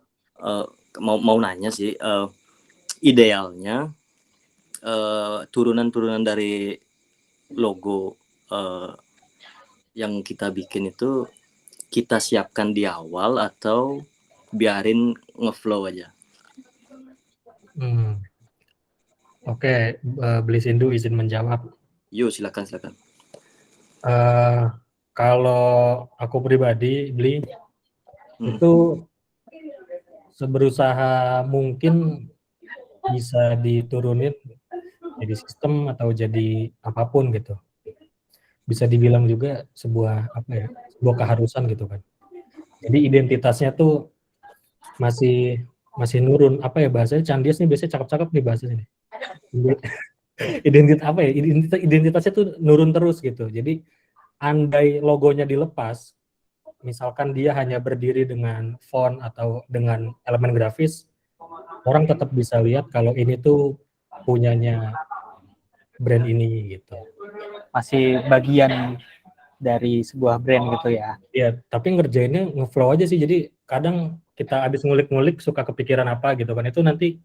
Mau nanya sih, idealnya turunan-turunan dari logo yang kita bikin itu kita siapkan di awal atau biarin ngeflow aja? Oke, Beli Sindu izin menjawab. Yuk, silakan. Kalau aku pribadi, Beli, itu seberusaha mungkin bisa diturunin jadi sistem atau jadi apapun gitu. Bisa dibilang juga sebuah keharusan gitu kan. Jadi identitasnya tuh masih nurun. Bahasanya Candias nih biasanya cakep-cakep nih bahasanya nih. Identitasnya tuh nurun terus gitu. Jadi andai logonya dilepas, misalkan dia hanya berdiri dengan font atau dengan elemen grafis, orang tetap bisa lihat kalau ini tuh punyanya brand ini gitu. Masih bagian dari sebuah brand gitu ya. Ya, tapi ngerjainnya ngeflow aja sih. Jadi kadang kita habis ngulik-ngulik suka kepikiran apa gitu kan. Itu nanti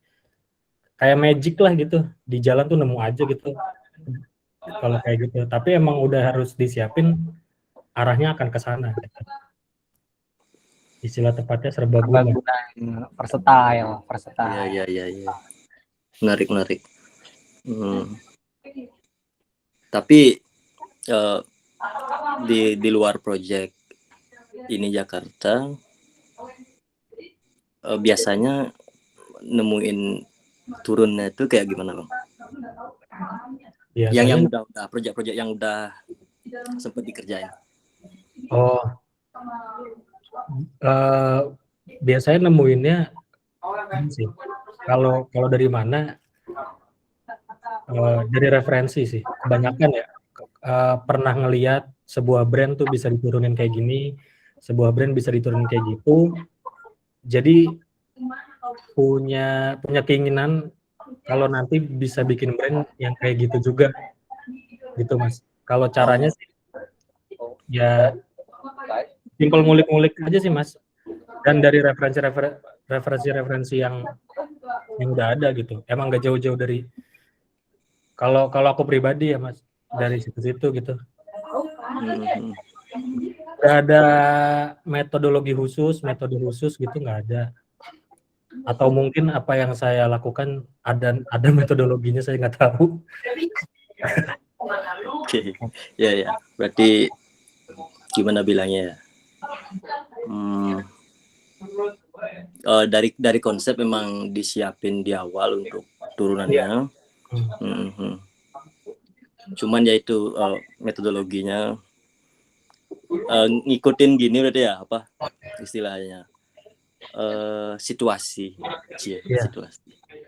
kayak magic lah gitu. Di jalan tuh nemu aja gitu. Kalau kayak gitu. Tapi emang udah harus disiapin arahnya akan ke sana gitu. Istilah tepatnya serbaguna. Versatile. Iya. Menarik. Tapi di luar project ini Jakarta, biasanya nemuin turunnya itu kayak gimana, Bang? Yang udah project-project yang udah sempat dikerjain. Biasanya nemuinnya sih. Kalau dari mana? Dari referensi sih. Kebanyakan ya pernah ngelihat sebuah brand tuh bisa diturunin kayak gini, sebuah brand bisa diturunin kayak gitu. Jadi punya keinginan kalau nanti bisa bikin brand yang kayak gitu juga, gitu Mas. Kalau caranya sih ya simpel ngulik-ngulik aja sih Mas. Dan dari referensi yang udah ada gitu. Emang gak jauh-jauh dari kalau aku pribadi ya Mas, dari situ-situ gitu. Gak ada metode khusus gitu, nggak ada. Atau mungkin apa yang saya lakukan ada metodologinya, saya nggak tahu. Oke. Ya. Berarti gimana bilangnya ya? Dari konsep memang disiapin di awal untuk turunannya. Cuman ya itu metodologinya ngikutin gini berarti ya, apa istilahnya, situasi.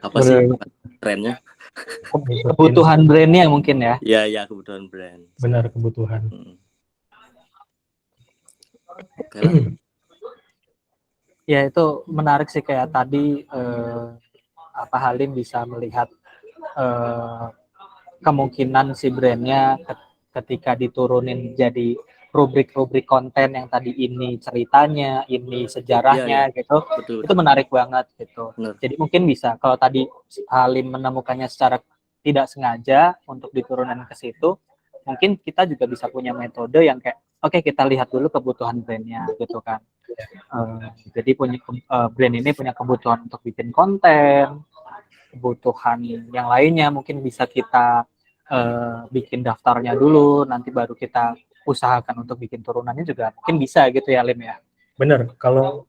Apa sih trennya? Kebutuhan brandnya mungkin ya. Ya, kebutuhan brand. Benar, kebutuhan. Ya, itu menarik sih, kayak tadi Halim bisa melihat kemungkinan si brandnya ketika diturunin jadi rubrik-rubrik konten yang tadi ini ceritanya, ini sejarahnya gitu. Betul. Itu menarik banget gitu. Benar. Jadi mungkin bisa kalau tadi Halim menemukannya secara tidak sengaja untuk diturunin ke situ, mungkin kita juga bisa punya metode yang kayak oke, kita lihat dulu kebutuhan brandnya gitu kan. Jadi brand ini punya kebutuhan untuk bikin konten, kebutuhan yang lainnya mungkin bisa kita bikin daftarnya dulu, nanti baru kita usahakan untuk bikin turunannya juga mungkin bisa gitu ya Lim ya. Bener, kalau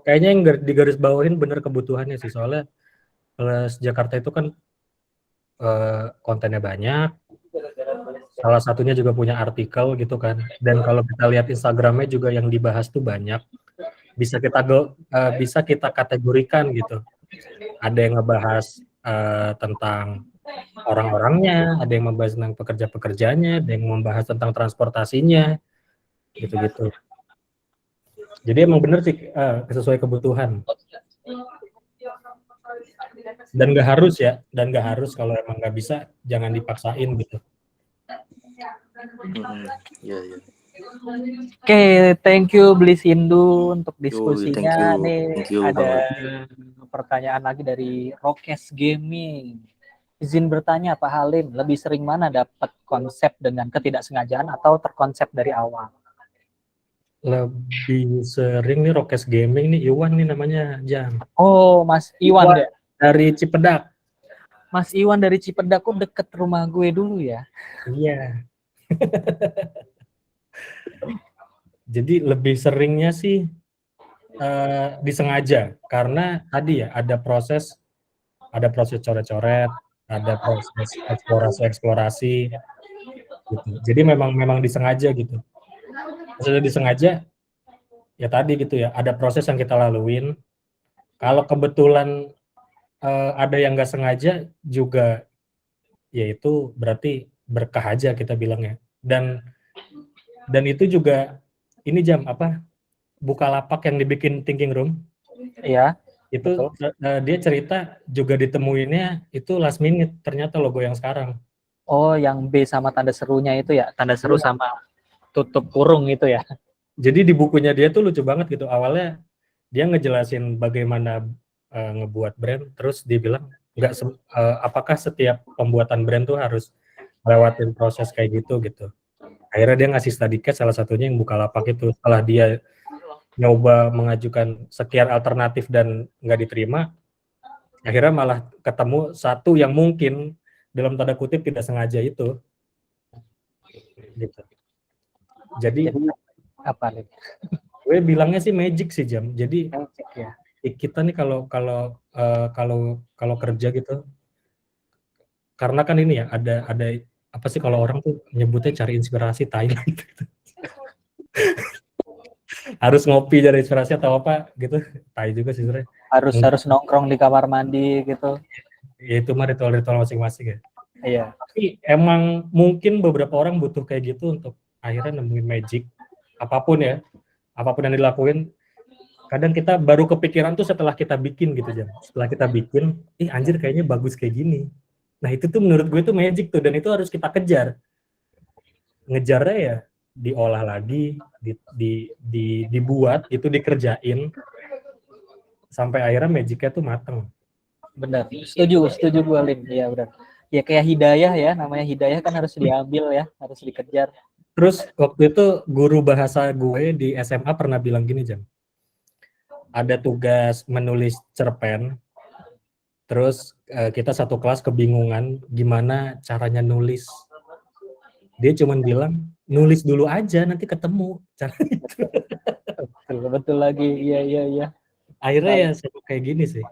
kayaknya yang digarisbawahin bener kebutuhannya sih, soalnya Kelas Jakarta itu kan kontennya banyak, salah satunya juga punya artikel gitu kan, dan kalau kita lihat Instagramnya juga yang dibahas tuh banyak, bisa kita kategorikan gitu. Ada yang ngebahas tentang orang-orangnya, ada yang membahas tentang pekerja-pekerjanya, ada yang membahas tentang transportasinya, gitu-gitu. Jadi emang bener sih sesuai kebutuhan. Dan nggak harus kalau emang nggak bisa jangan dipaksain gitu. Iya, iya. Oke, thank you Blisindu untuk Yo, diskusinya. Nih thank you ada banget. pertanyaan lagi dari Rokes Gaming. Izin bertanya Pak Halim, lebih sering mana dapat konsep dengan ketidaksengajaan atau terkonsep dari awal? Lebih sering nih Rokes Gaming nih, Iwan nih namanya, Jam. Oh, Mas Iwan ya? Dari Cipedak. Mas Iwan dari Cipedak kok deket rumah gue dulu ya? Iya. Jadi lebih seringnya sih disengaja, karena tadi ya ada proses coret-coret, ada proses eksplorasi gitu. Jadi memang disengaja gitu. Maksudnya disengaja ya tadi gitu ya, ada proses yang kita laluin. Kalau kebetulan ada yang nggak sengaja juga, ya itu berarti berkah aja kita bilangnya. Dan itu juga ini Jam apa? Bukalapak yang dibikin Thinking Room. Iya. Itu dia cerita juga ditemuinnya itu last minute, ternyata logo yang sekarang. Oh, yang B sama tanda serunya itu ya? Tanda seru sama tutup kurung itu ya? Jadi di bukunya dia tuh lucu banget gitu. Awalnya dia ngejelasin bagaimana ngebuat brand, terus dia bilang apakah setiap pembuatan brand tuh harus lewatin proses kayak gitu. Akhirnya dia ngasih study case, salah satunya yang Bukalapak itu. Setelah dia nyoba mengajukan sekian alternatif dan nggak diterima, akhirnya malah ketemu satu yang mungkin dalam tanda kutip tidak sengaja itu. Gitu. Jadi apa nih? Gue bilangnya sih magic sih Jam. Jadi Magic ya. Kita nih kalau kerja gitu, karena kan ini ya ada apa sih kalau orang tuh nyebutnya cari inspirasi Thailand gitu. Harus ngopi cari inspirasi atau apa gitu, tai juga sih sebenarnya. Harus nongkrong di kamar mandi gitu. Ya itu mah ritual-ritual masing-masing ya. Iya. Tapi emang mungkin beberapa orang butuh kayak gitu untuk akhirnya nemuin magic. Apapun yang dilakuin, kadang kita baru kepikiran tuh setelah kita bikin gitu Jam. Setelah kita bikin, anjir kayaknya bagus kayak gini. Nah itu tuh menurut gue tuh magic tuh, dan itu harus kita kejar. Ngejarnya ya diolah lagi, dibuat, itu dikerjain, sampai akhirnya magicnya tuh mateng. Benar, setuju gue Lim. Iya benar. Ya kayak hidayah ya, namanya hidayah kan harus diambil ya, harus dikejar. Terus waktu itu guru bahasa gue di SMA pernah bilang gini Jam, ada tugas menulis cerpen, terus kita satu kelas kebingungan gimana caranya nulis. Dia cuma bilang, nulis dulu aja nanti ketemu cara itu. Betul lagi, iya. Akhirnya ya kayak gini sih.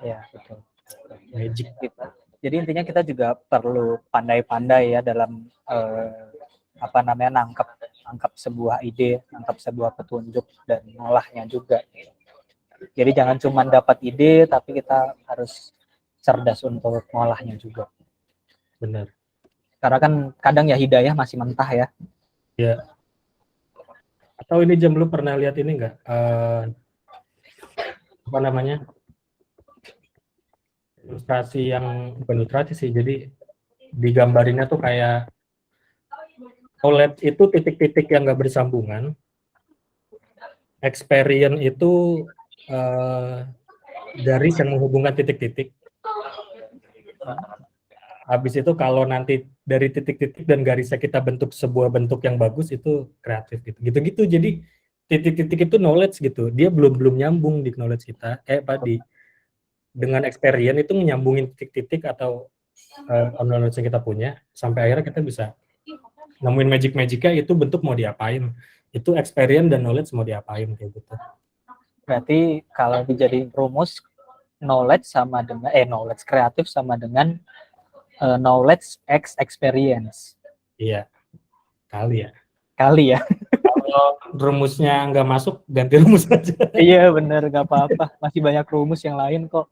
Ya betul. Magic. Jadi intinya kita juga perlu pandai-pandai ya dalam nangkap sebuah ide, nangkap sebuah petunjuk dan ngolahnya juga. Jadi jangan cuma dapat ide, tapi kita harus cerdas untuk ngolahnya juga. Benar. Karena kan kadang ya hidayah masih mentah ya. Ya. Atau ini Jam, lu pernah lihat ini nggak? Apa namanya? Ilustrasi yang bukan ilustrasi sih, jadi digambarinnya tuh kayak OLED itu titik-titik yang nggak bersambungan, experience itu garis yang menghubungkan titik-titik. Habis itu kalau nanti dari titik-titik dan garisnya kita bentuk sebuah bentuk yang bagus, itu kreatif gitu. Jadi titik-titik itu knowledge gitu, dia belum nyambung di knowledge kita, dengan experience itu menyambungin titik-titik atau knowledge yang kita punya, sampai akhirnya kita bisa nemuin magic-magicnya itu bentuk mau diapain. Itu experience dan knowledge mau diapain kayak gitu. Berarti kalau dijadiin rumus, knowledge kreatif sama dengan knowledge x experience. Iya, kali ya. Kali ya. Kalau rumusnya nggak masuk, ganti rumus aja. Iya bener, gak apa-apa. Masih banyak rumus yang lain kok.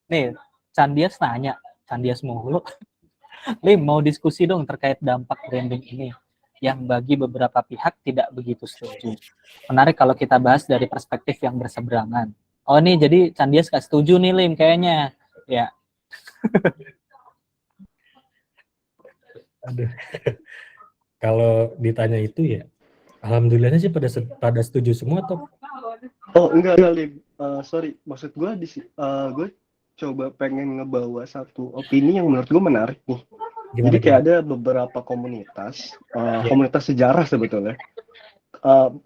Nih, Candias nanya. Candias mulu. Lim, mau diskusi dong terkait dampak branding ini yang bagi beberapa pihak tidak begitu setuju. Menarik kalau kita bahas dari perspektif yang berseberangan. Oh nih, jadi Candias gak setuju nih Lim kayaknya. Ya. Aduh. Kalau ditanya itu ya, alhamdulillahnya sih pada setuju semua toh. Oh enggak Lim. Sorry, maksud gue gue coba pengen ngebawa satu opini yang menurut gue menarik nih. Jadi kayak ada beberapa komunitas, komunitas sejarah sebetulnya.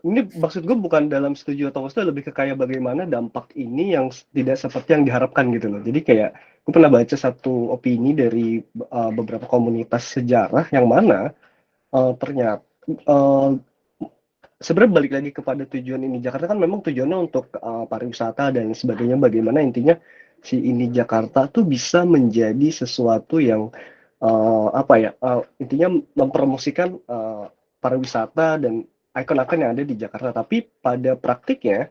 Ini maksud gue bukan dalam setuju atau enggak, lebih ke kayak bagaimana dampak ini yang tidak seperti yang diharapkan gitu loh. Jadi kayak gue pernah baca satu opini dari beberapa komunitas sejarah yang mana ternyata sebenarnya balik lagi kepada tujuan ini Jakarta kan memang tujuannya untuk pariwisata dan sebagainya, bagaimana intinya si ini Jakarta tuh bisa menjadi sesuatu yang intinya mempromosikan pariwisata dan ikon-ikon yang ada di Jakarta. Tapi pada praktiknya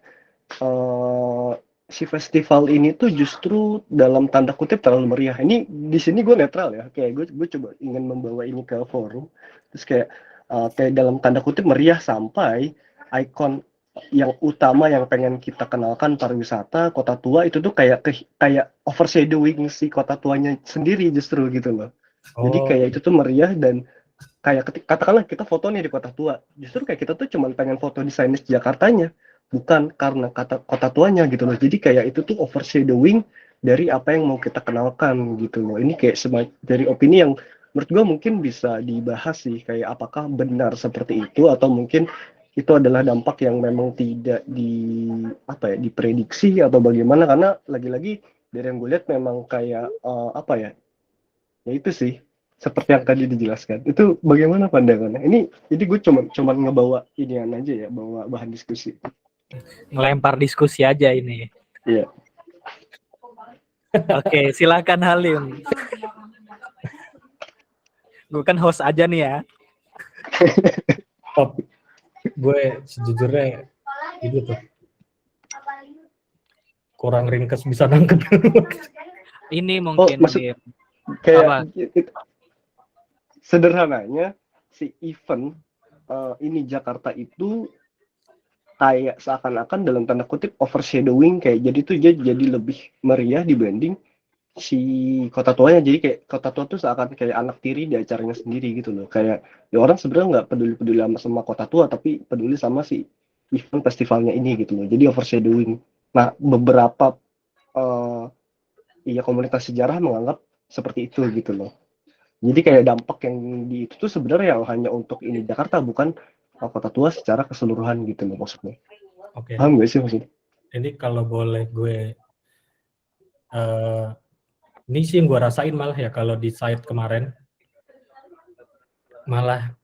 si festival ini tuh justru dalam tanda kutip terlalu meriah. Ini di sini gue netral ya, kayak gue coba ingin membawa ini ke forum, terus kayak dalam tanda kutip meriah sampai ikon yang utama yang pengen kita kenalkan pariwisata kota tua itu tuh kayak overshadowing si kota tuanya sendiri justru gitu loh. Jadi kayak itu tuh meriah dan kayak katakanlah kita foto nih di kota tua, justru kayak kita tuh cuma pengen foto di Signage Jakartanya, bukan karena kota tuanya gitu loh. Jadi kayak itu tuh overshadowing dari apa yang mau kita kenalkan gitu loh. Ini kayak dari opini yang menurut gue mungkin bisa dibahas sih, kayak apakah benar seperti itu atau mungkin itu adalah dampak yang memang tidak diprediksi atau bagaimana, karena lagi-lagi dari yang gue lihat memang kayak ya itu sih seperti yang tadi dijelaskan. Itu bagaimana pandangannya? Ini gue cuma ngebawa inian aja ya, bawa bahan diskusi. Ngelempar diskusi aja ini. Iya. Oke, silakan Halim. Gue kan host aja nih ya. Top. Gue sejujurnya itu tuh kurang ringkes bisa nangkep. Ini mungkin kayak sederhananya si event ini Jakarta itu kayak seakan-akan dalam tanda kutip overshadowing, kayak jadi tuh jadi lebih meriah dibanding si kota tuanya. Jadi kayak kota tua tuh seakan kayak anak tiri di acaranya sendiri gitu loh. Kayak ya orang sebenarnya nggak peduli sama kota tua, tapi peduli sama si event festivalnya ini gitu loh. Jadi overshadowing. Nah beberapa komunitas sejarah menganggap seperti itu gitu loh. Jadi kayak dampak yang di itu tuh sebenarnya yang hanya untuk ini Jakarta, bukan kota tua secara keseluruhan gitu loh maksudnya. Oke. Paham gak sih maksudnya? Ini kalau boleh gue ini sih yang gue rasain malah ya, kalau di site kemarin malah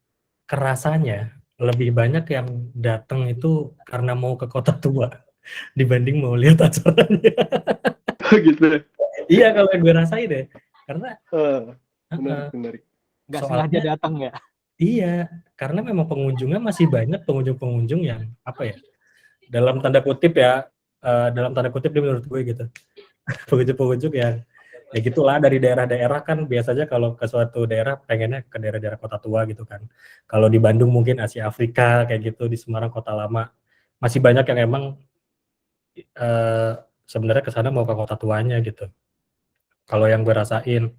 kerasanya lebih banyak yang datang itu karena mau ke kota tua dibanding mau lihat acaranya. Gitu. Iya kalau yang gue rasain deh, karena Benar. nggak sengaja datang ya. Iya, karena memang pengunjungnya masih banyak pengunjung yang dalam tanda kutip ya, menurut gue gitu, pengunjung yang ya gitulah dari daerah-daerah kan biasanya kalau ke suatu daerah pengennya ke daerah-daerah kota tua gitu kan. Kalau di Bandung mungkin Asia Afrika kayak gitu, di Semarang kota lama masih banyak yang emang sebenarnya ke sana mau ke kota tuanya gitu. Kalau yang gue rasain,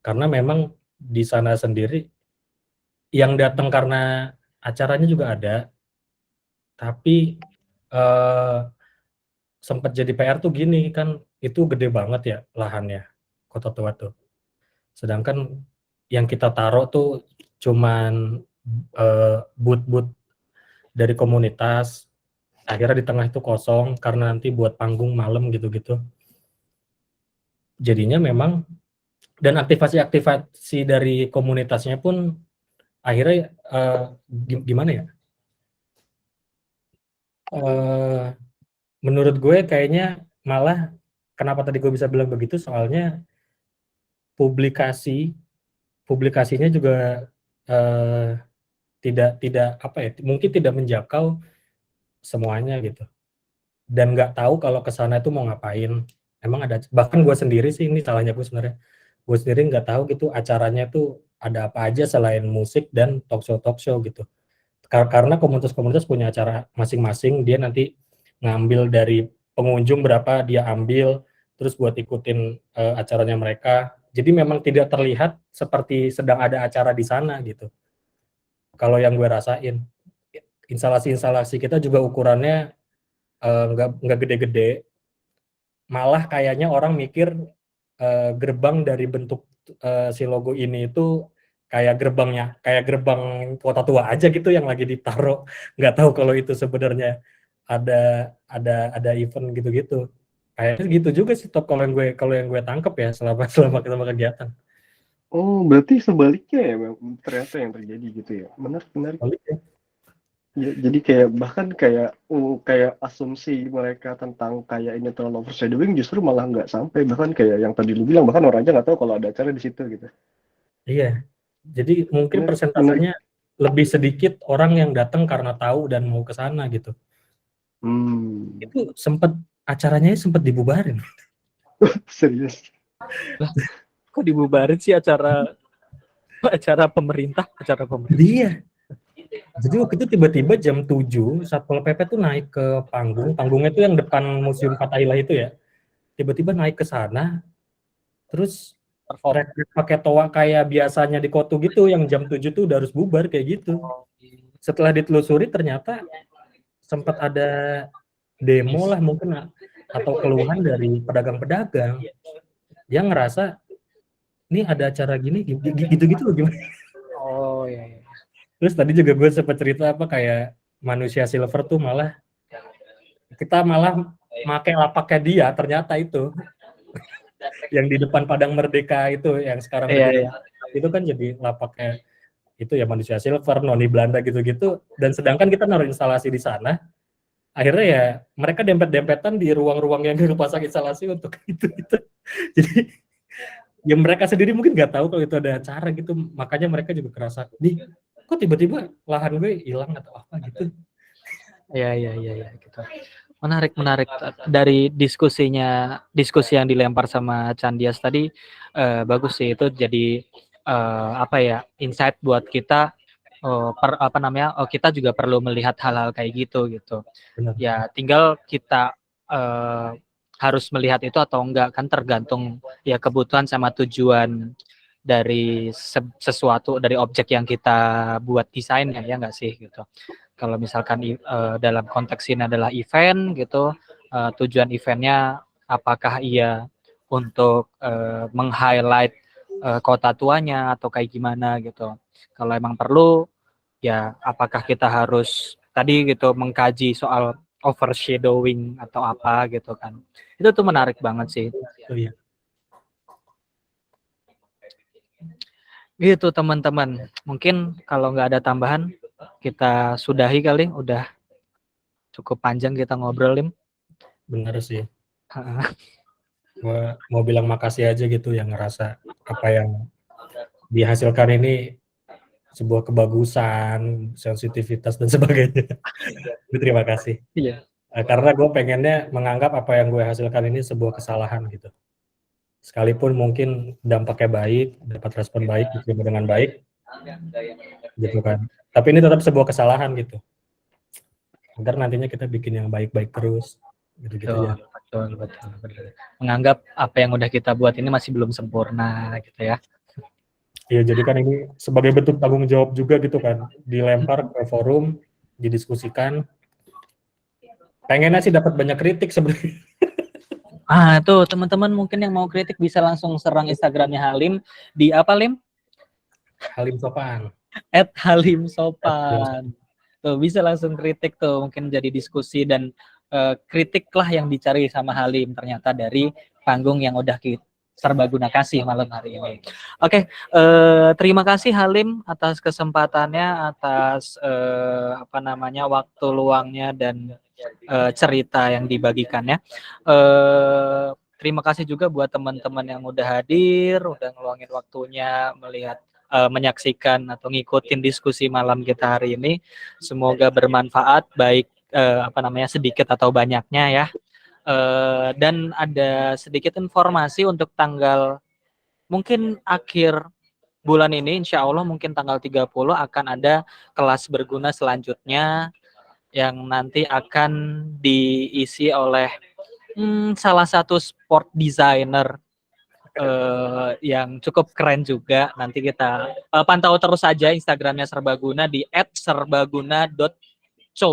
karena memang di sana sendiri yang datang karena acaranya juga ada, tapi sempat jadi PR tuh gini kan, itu gede banget ya lahannya kota tua tuh. Sedangkan yang kita taruh tuh cuman booth dari komunitas, akhirnya di tengah itu kosong karena nanti buat panggung malam gitu-gitu. Jadinya memang, dan aktivasi dari komunitasnya pun akhirnya gimana ya? Menurut gue kayaknya malah kenapa tadi gue bisa bilang begitu, soalnya publikasinya juga tidak apa ya, mungkin tidak menjangkau semuanya gitu, dan nggak tahu kalau ke sana itu mau ngapain. Emang ada, bahkan gue sendiri sih, ini salahnya gue sebenarnya, gue sendiri nggak tahu gitu acaranya tuh ada apa aja selain musik dan talk show gitu. Karena komunitas-komunitas punya acara masing-masing, dia nanti ngambil dari pengunjung berapa dia ambil, terus buat ikutin acaranya mereka. Jadi memang tidak terlihat seperti sedang ada acara di sana gitu. Kalau yang gue rasain, instalasi-instalasi kita juga ukurannya nggak gede-gede, malah kayaknya orang mikir gerbang dari bentuk si logo ini itu kayak gerbang kota tua aja gitu yang lagi ditaruh, nggak tahu kalau itu sebenarnya ada event gitu-gitu. Kayaknya gitu juga sih Top, kalau yang gue tangkep ya selama kegiatan. Oh, berarti sebaliknya ya ternyata yang terjadi gitu ya. Menarik. Sebaliknya. Ya, jadi kayak bahkan kayak asumsi mereka tentang kayak ini terlalu overshadowing justru malah nggak sampai, bahkan kayak yang tadi lu bilang bahkan orang aja nggak tahu kalau ada acara di situ gitu. Iya, jadi mungkin Menarik. persentasenya lebih sedikit orang yang datang karena tahu dan mau ke sana gitu. Itu acaranya sempat dibubarin. Serius. Kok dibubarin sih acara pemerintah? Iya. Jadi waktu itu tiba-tiba jam 7 Satpol PP tuh naik ke panggungnya tuh yang depan Museum Fathahillah itu ya. Tiba-tiba naik ke sana, terus pakai toa kayak biasanya di Kotu gitu, yang jam 7 tuh udah harus bubar kayak gitu. Setelah ditelusuri ternyata sempat ada demo lah mungkin, atau keluhan dari pedagang-pedagang yang ngerasa ini ada acara gini gitu-gitu loh gimana. Oh iya. Terus tadi juga gue sempat cerita apa kayak manusia silver tuh kita malah pakai lapaknya dia, ternyata itu yang di depan Padang Merdeka itu yang sekarang itu kan jadi lapaknya itu ya manusia silver, noni Belanda gitu-gitu, dan sedangkan kita naruh instalasi di sana, akhirnya ya mereka dempet-dempetan di ruang-ruang yang kepasang instalasi untuk itu. Jadi ya mereka sendiri mungkin nggak tahu kalau itu ada acara gitu, makanya mereka juga kerasa nih kok tiba-tiba lahan gue hilang atau apa gitu. Iya gitu. Menarik dari diskusi yang dilempar sama Candias tadi, bagus sih, itu jadi insight buat kita, kita juga perlu melihat hal-hal kayak gitu. Benar. Ya tinggal kita harus melihat itu atau enggak, kan tergantung ya kebutuhan sama tujuan dari sesuatu, dari objek yang kita buat desain ya enggak sih gitu. Kalau misalkan dalam konteks ini adalah event gitu, tujuan eventnya apakah ia untuk meng-highlight kota tuanya atau kayak gimana gitu. Kalau emang perlu ya apakah kita harus tadi gitu mengkaji soal overshadowing atau apa gitu kan. Itu tuh menarik banget sih. Oh iya. Gitu teman-teman. Mungkin kalau nggak ada tambahan kita sudahi kali, udah cukup panjang kita ngobrol, Lim. Bener sih. Gue mau bilang makasih aja gitu yang ngerasa apa yang dihasilkan ini sebuah kebagusan, sensitivitas dan sebagainya. Terima kasih. Iya. Karena gue pengennya menganggap apa yang gue hasilkan ini sebuah kesalahan gitu. Sekalipun mungkin dampaknya baik, dapat respon baik, diterima dengan baik, gitu kan. Tapi ini tetap sebuah kesalahan gitu. Agar nantinya kita bikin yang baik-baik terus, gitu-gitu ya. Betul. Menganggap apa yang udah kita buat ini masih belum sempurna gitu ya. Iya, jadi kan ini sebagai bentuk tanggung jawab juga gitu kan, dilempar ke forum, didiskusikan. Pengennya sih dapat banyak kritik sebenarnya. Tuh teman-teman mungkin yang mau kritik bisa langsung serang Instagramnya Halim di apa, Lim? Halim Sopan. @halimsopan. Tuh bisa langsung kritik tuh, mungkin jadi diskusi dan kritik lah yang dicari sama Halim ternyata dari panggung yang udah Serbaguna kasih malam hari ini. Oke, terima kasih Halim atas kesempatannya, atas waktu luangnya dan cerita yang dibagikannya. Terima kasih juga buat teman-teman yang udah hadir, udah ngeluangin waktunya melihat menyaksikan atau ngikutin diskusi malam kita hari ini. Semoga bermanfaat, baik sedikit atau banyaknya ya. Dan ada sedikit informasi untuk tanggal mungkin akhir bulan ini, insya Allah mungkin tanggal 30 akan ada kelas berguna selanjutnya yang nanti akan diisi oleh salah satu sport designer yang cukup keren juga. Nanti kita pantau terus saja Instagramnya Serbaguna di @serbaguna.co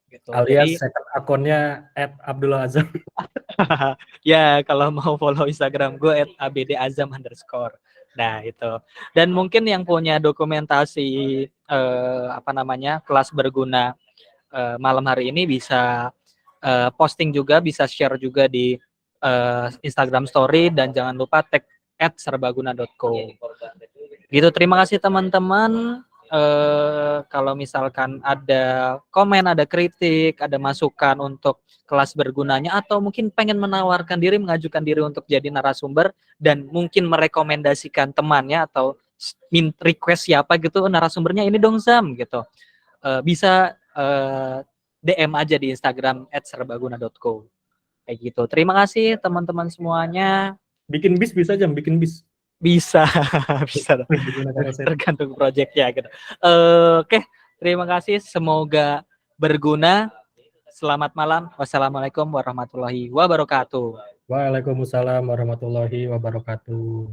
gitu. Alias second akunnya @Abdullah Azam. Ya, kalau mau follow Instagram gue @abdazam_. Nah, itu. Dan mungkin yang punya dokumentasi kelas berguna malam hari ini bisa posting juga, bisa share juga di Instagram story, dan jangan lupa tag @serbaguna.co. Gitu, terima kasih teman-teman. Kalau misalkan ada komen, ada kritik, ada masukan untuk kelas bergunanya, atau mungkin pengen menawarkan diri, mengajukan diri untuk jadi narasumber, dan mungkin merekomendasikan temannya atau request siapa gitu narasumbernya ini dong Zam gitu, bisa DM aja di Instagram @serbaguna.co kayak gitu. Terima kasih teman-teman semuanya. Bikin bis bisa Jam, bikin bis. Bisa bisa Menggunakan aset. tergantung proyeknya gitu. Oke, terima kasih, semoga berguna. Selamat malam. Wassalamualaikum warahmatullahi wabarakatuh. Waalaikumsalam warahmatullahi wabarakatuh.